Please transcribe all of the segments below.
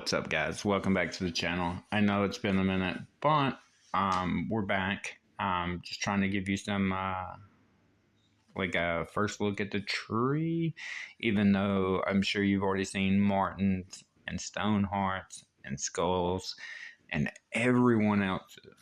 What's up, guys? Welcome back to the channel. I know it's been a minute, but we're back. Just trying to give you some like a first look at the tree, even though I'm sure you've already seen Martins and Stonehearts and Skulls and everyone else's.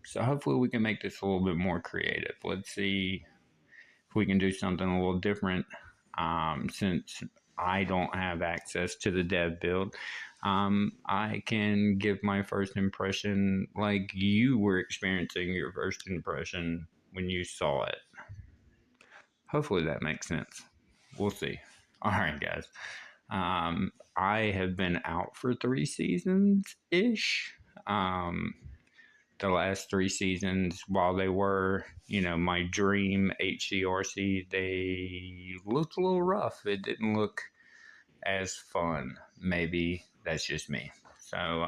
So hopefully we can make this a little bit more creative. Let's see if we can do something a little different. Since I don't have access to the dev build, I can give my first impression like you were experiencing your first impression when you saw it. Hopefully that makes sense. We'll see. All right, guys. I have been out for 3 seasons ish. The last 3 seasons, while they were, my dream HCRC, they looked a little rough. It didn't look as fun. Maybe that's just me. So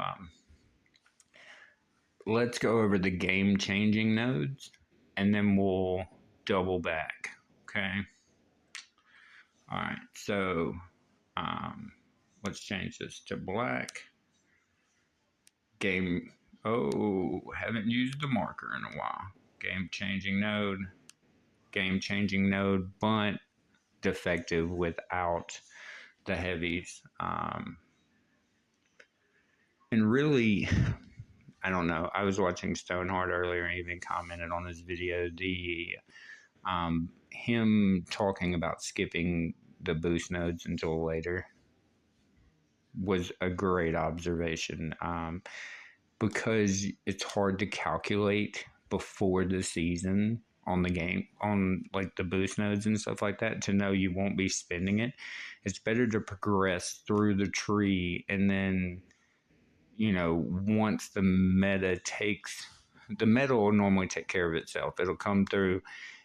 let's go over the game-changing nodes, and then we'll double back. Okay. All right. So let's change this to black. Game. Oh, haven't used the marker in a while. Game-changing node. Game-changing node, but defective without the heavies. And really, I don't know. I was watching Stoneheart earlier and even commented on his video. Him talking about skipping the boost nodes until later was a great observation, because it's hard to calculate before the season on the game, on like the boost nodes and stuff like that, to know you won't be spending it. It's better to progress through the tree, and then once the meta will normally take care of itself. It'll come through,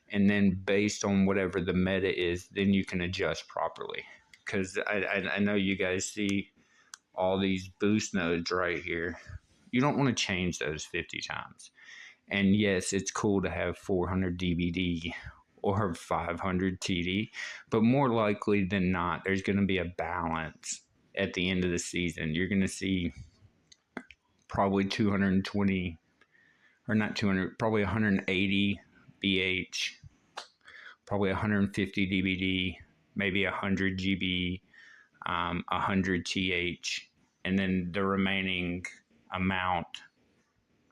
and then based on whatever the meta is, then you can adjust properly. Because I know you guys see all these boost nodes right here. You don't want to change those 50 times. And yes, it's cool to have 400 DBD or 500 TD, but more likely than not, there's going to be a balance at the end of the season. You're going to see probably 220, or not 200, probably 180 BH, probably 150 DBD, maybe 100 GB, 100 TH, and then the remaining amount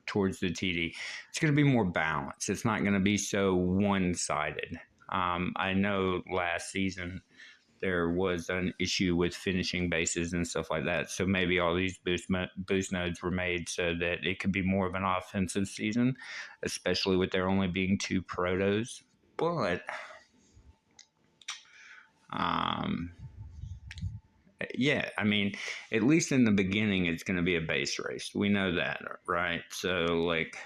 towards the TD. It's going to be more balanced. It's not going to be so one-sided. I know last season there was an issue with finishing bases and stuff like that, so maybe all these boost nodes were made so that it could be more of an offensive season, especially with there only being 2 protos. But yeah, I mean, at least in the beginning, it's going to be a base race. We know that, right? So, like,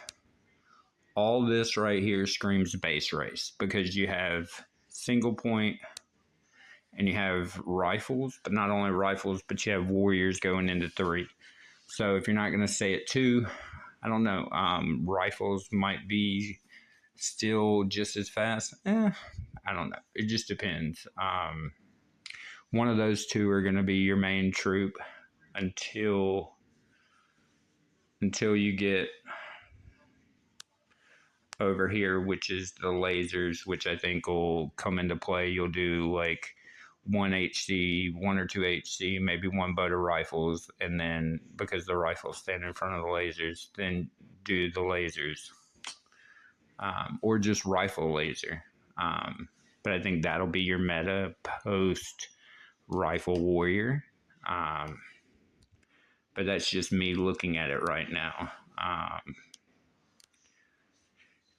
all this right here screams base race, because you have single point and you have rifles, but not only rifles, but you have warriors going into 3. So, if you're not going to say it 2, I don't know, rifles might be still just as fast. I don't know. It just depends. One of those 2 are going to be your main troop until you get over here, which is the lasers, which I think will come into play. You'll do like 1 HC, 1 or 2 HC, maybe 1 boat of rifles, and then because the rifles stand in front of the lasers, then do the lasers, or just rifle laser. But I think that'll be your meta post rifle warrior. But that's just me looking at it right now.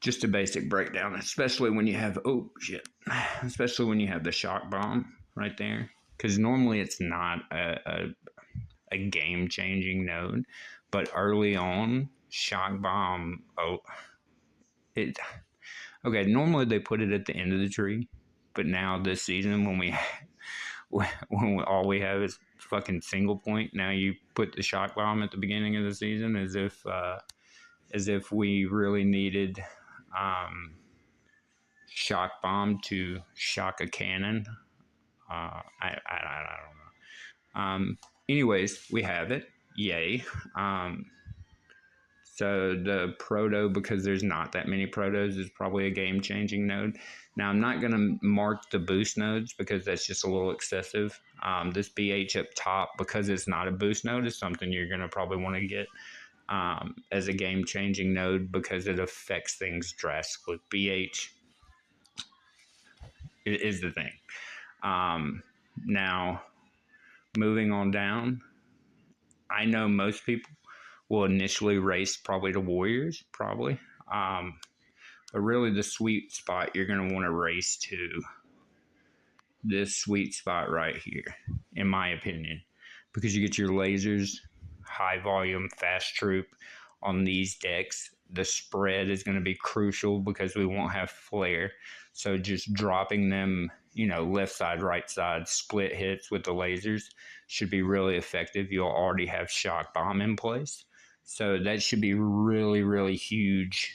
Just a basic breakdown, especially when you have, especially when you have the shock bomb right there. Because normally it's not a game-changing node, but early on, shock bomb, normally they put it at the end of the tree, but now this season when all we have is fucking single point, now you put the shock bomb at the beginning of the season, as if we really needed shock bomb to shock a cannon. I don't know. anyways, we have it. Yay. Um, so the proto, because there's not that many protos, is probably a game changing node. Now, I'm not going to mark the boost nodes because that's just a little excessive. This BH up top, because it's not a boost node, is something you're going to probably want to get as a game changing node because it affects things drastically. BH is the thing. Now, moving on down, I know most people will initially race probably to Warriors, probably. But really, the sweet spot you're going to want to race to this sweet spot right here, in my opinion, because you get your lasers, high volume, fast troop on these decks. The spread is going to be crucial because we won't have flare. So just dropping them, left side, right side, split hits with the lasers should be really effective. You'll already have shock bomb in place. So that should be really, really huge,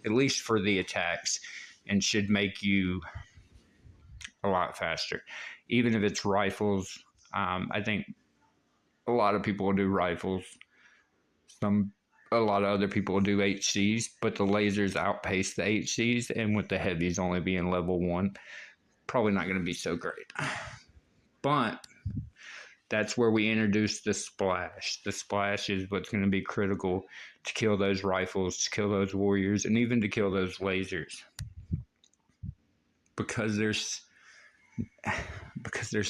at least for the attacks, and should make you a lot faster. Even if it's rifles, I think a lot of people will do rifles. A lot of other people will do HCs, but the lasers outpace the HCs, and with the heavies only being level 1, probably not going to be so great. But that's where we introduce the splash. The splash is what's going to be critical to kill those rifles, to kill those warriors, and even to kill those lasers. Because there's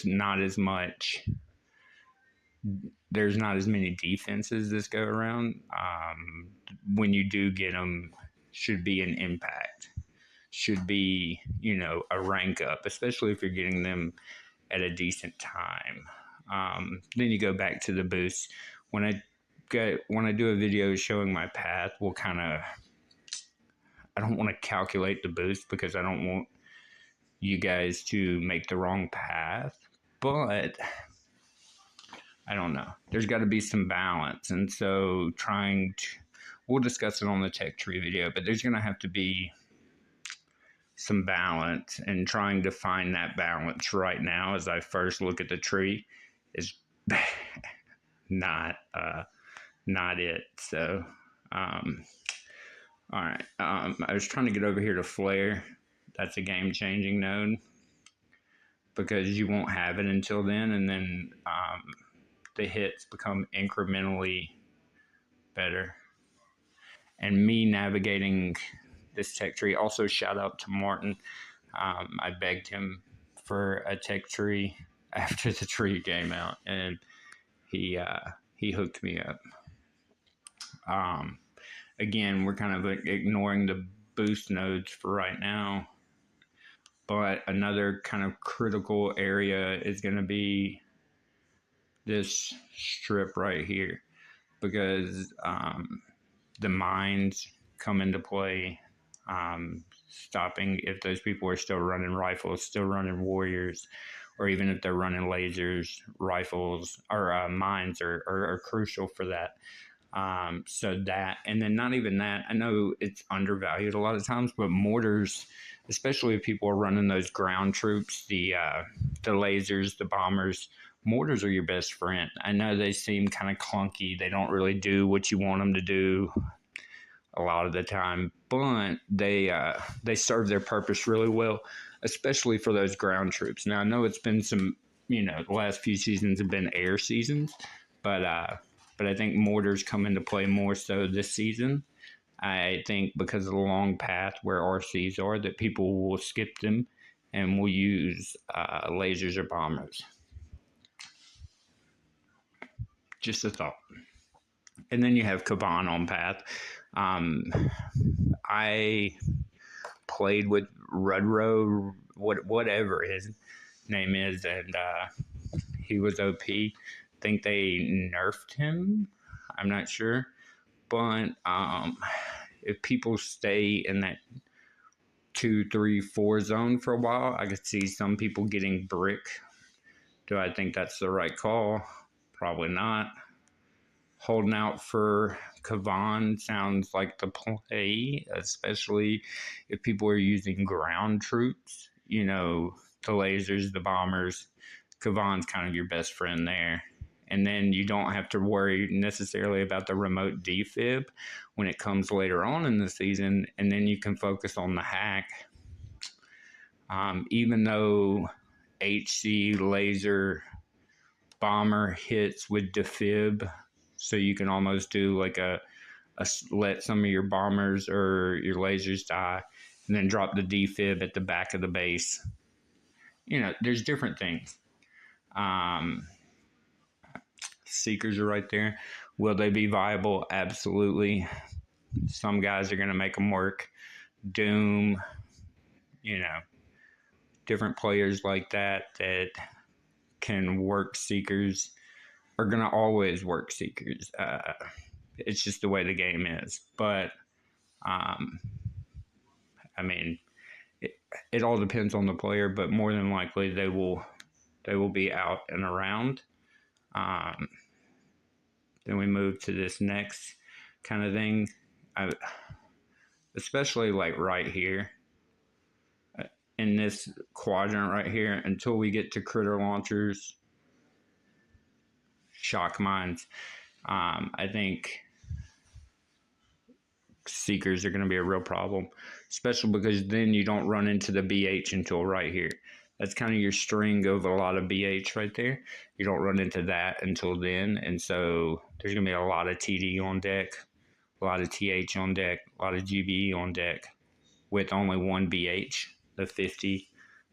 not as much, there's not as many defenses this go around. When you do get them, should be an impact, should be a rank up, especially if you're getting them at a decent time. Then you go back to the boost. When I do a video showing my path, I don't want to calculate the boost because I don't want you guys to make the wrong path, but I don't know. There's got to be some balance. And so we'll discuss it on the tech tree video, but there's going to have to be some balance, and trying to find that balance right now as I first look at the tree is not it. So, all right. I was trying to get over here to flare. That's a game-changing node because you won't have it until then, and then the hits become incrementally better. And me navigating this tech tree, also shout out to Martin. I begged him for a tech tree after the tree came out, and he hooked me up. Again, we're kind of ignoring the boost nodes for right now, but another kind of critical area is going to be this strip right here, because the mines come into play, stopping if those people are still running rifles, still running warriors, or even if they're running lasers, rifles, or mines are crucial for that. So that, and then not even that, I know it's undervalued a lot of times, but mortars, especially if people are running those ground troops, the lasers, the bombers, mortars are your best friend. I know they seem kind of clunky. They don't really do what you want them to do a lot of the time, but they serve their purpose really well, especially for those ground troops. Now, I know it's been some, the last few seasons have been air seasons, but I think mortars come into play more so this season. I think because of the long path where RCs are, that people will skip them and will use lasers or bombers. Just a thought. And then you have Kaban on path. I played with Rudro, whatever his name is, and he was OP. I think they nerfed him. I'm not sure. But if people stay in that 2, 3, 4 zone for a while, I could see some people getting brick. Do I think that's the right call? Probably not. Holding out for Kavan sounds like the play, especially if people are using ground troops, the lasers, the bombers. Kavan's kind of your best friend there. and then you don't have to worry necessarily about the remote defib when it comes later on in the season, and then you can focus on the hack. Even though HC laser bomber hits with defib, so you can almost do like a let some of your bombers or your lasers die and then drop the defib at the back of the base. You know, there's different things. Seekers are right there. Will they be viable? Absolutely. Some guys are going to make them work. Doom, you know, different players like that can work Seekers are going to always work Seekers. It's just the way the game is. But, I mean, it all depends on the player, but more than likely they will be out and around. Then we move to this next kind of thing, especially like right here in this quadrant right here, until we get to critter launchers, shock mines. I think Seekers are going to be a real problem, especially because then you don't run into the BH until right here. That's kind of your string of a lot of BH right there. You don't run into that until then, and so there's going to be a lot of TD on deck, a lot of TH on deck, a lot of GBE on deck, with only one BH, the 50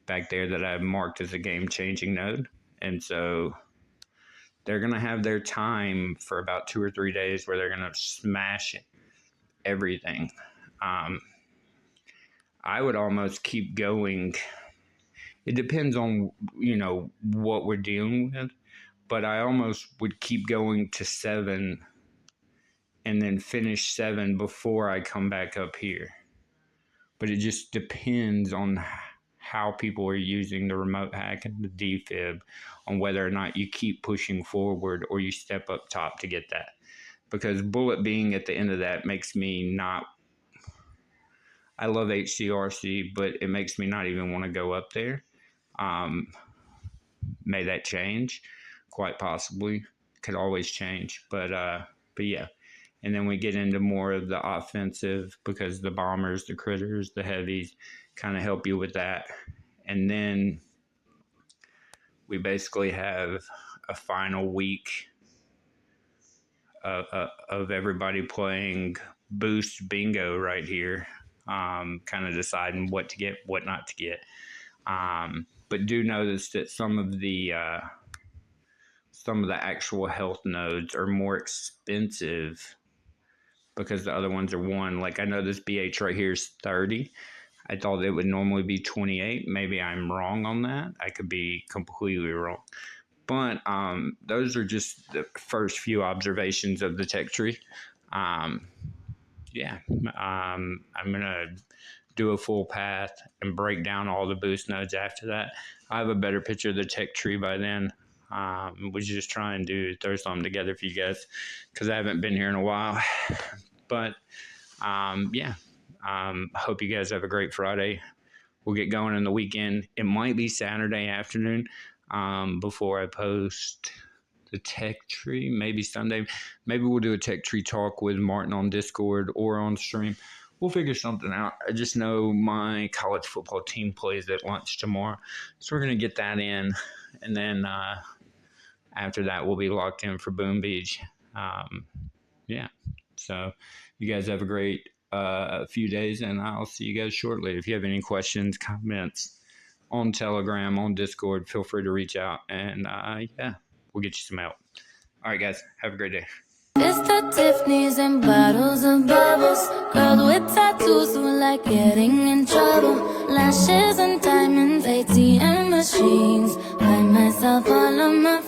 back there that I've marked as a game-changing node. And so they're going to have their time for about 2 or 3 days where they're going to smash everything. I would almost keep going. It depends on, you know, what we're dealing with, but I almost would keep going to 7 and then finish 7 before I come back up here. But it just depends on how people are using the remote hack and the defib, on whether or not you keep pushing forward or you step up top to get that. Because bullet being at the end of that makes me not, I love HCRC, but it makes me not even want to go up there. May that change? Quite possibly. Could always change. But yeah. And then we get into more of the offensive, because the bombers, the critters, the heavies kind of help you with that. And then we basically have a final week of everybody playing boost bingo right here, kind of deciding what to get, what not to get. But do notice that some of the actual health nodes are more expensive because the other ones are 1. Like, I know this BH right here is 30. I thought it would normally be 28. Maybe I'm wrong on that. I could be completely wrong. But those are just the first few observations of the tech tree. Yeah, I'm going to do a full path and break down all the boost nodes after that. I have a better picture of the tech tree by then. Was just trying to throw something together for you guys because I haven't been here in a while. But yeah, hope you guys have a great Friday. We'll get going in the weekend. It might be Saturday afternoon before I post the tech tree. Maybe Sunday. Maybe we'll do a tech tree talk with Martin on Discord or on stream. We'll figure something out. I just know my college football team plays at lunch tomorrow, so we're going to get that in. And then after that, we'll be locked in for Boom Beach. Yeah. So you guys have a great few days, and I'll see you guys shortly. If you have any questions, comments on Telegram, on Discord, feel free to reach out. And yeah, we'll get you some help. All right, guys. Have a great day. It's the Tiffany's and bottles of bubbles. Girls with tattoos who like getting in trouble. Lashes and diamonds, ATM machines. Buy myself all of my